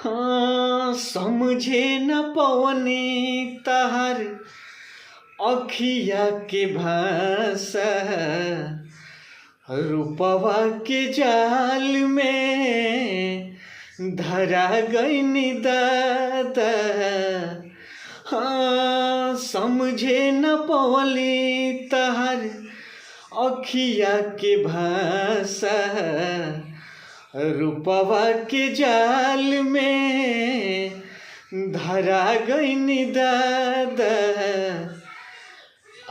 हाँ समझे न पवनी तहर अखिया के भाषा, रूपवा के जाल में धरा गईनी दादा। हाँ समझे न पवली तहर अखिया के भाषा, रूपवा के जाल में धरा गईनी दादा।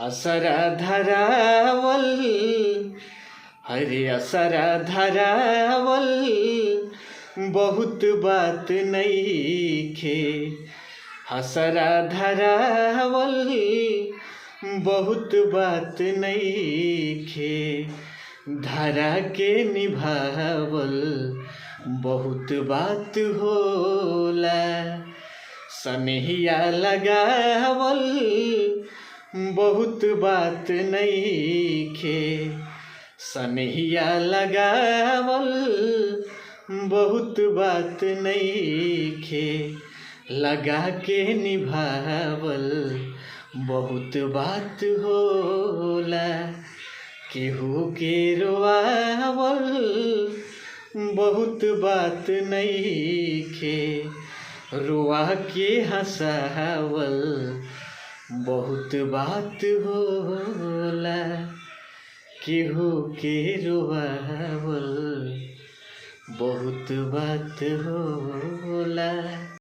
असरा धरावल हरे असरा धरावल बहुत बात नइखे। असरा धरावल बहुत बात नइखे। धरा के निभावल बहुत बात होला। सनहिया लगावल बहुत बात नइखे। सनहिया लगावल बहुत बात नइखे। लगा के निभावल बहुत बात होला। केहू के रोआवल बहुत बात नइखे। रोआ के हंसावल बहुत बात होला। केहू के रोआवल बहुत बात होला।